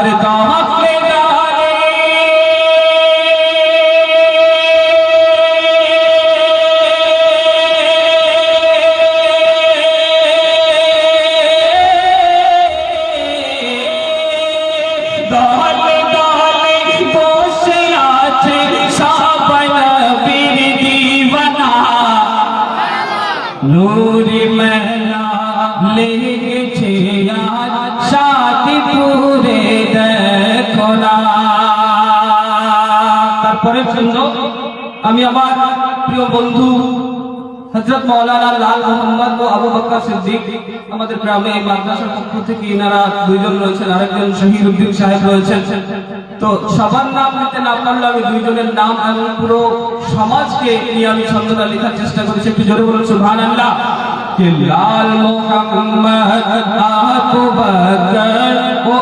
আর দাহলে নূরে মেলা লেগেছে আজ শাদিপুরে দেখো না। তারপরে শুনল আমি আমার প্রিয় বন্ধু হযরত মাওলানা লাল মোহাম্মদ ও আবু বকর সিদ্দিক আমাদের গ্রামে এই মাদ্রাসার পক্ষ থেকে ইনারা দুইজন রয়েছেন, আরেকজন শহীদউদ্দিন সাহেব রয়েছেন। তো সবার নাম নিতে না পারলে আমি দুইজনের নাম এবং পুরো সমাজকে নিয়ে আমি ছন্দটা লেখার চেষ্টা করেছি। একটু জোরে বলুন সুবহানাল্লাহ। কে লাল মোহাম্মদ আবু বকর ও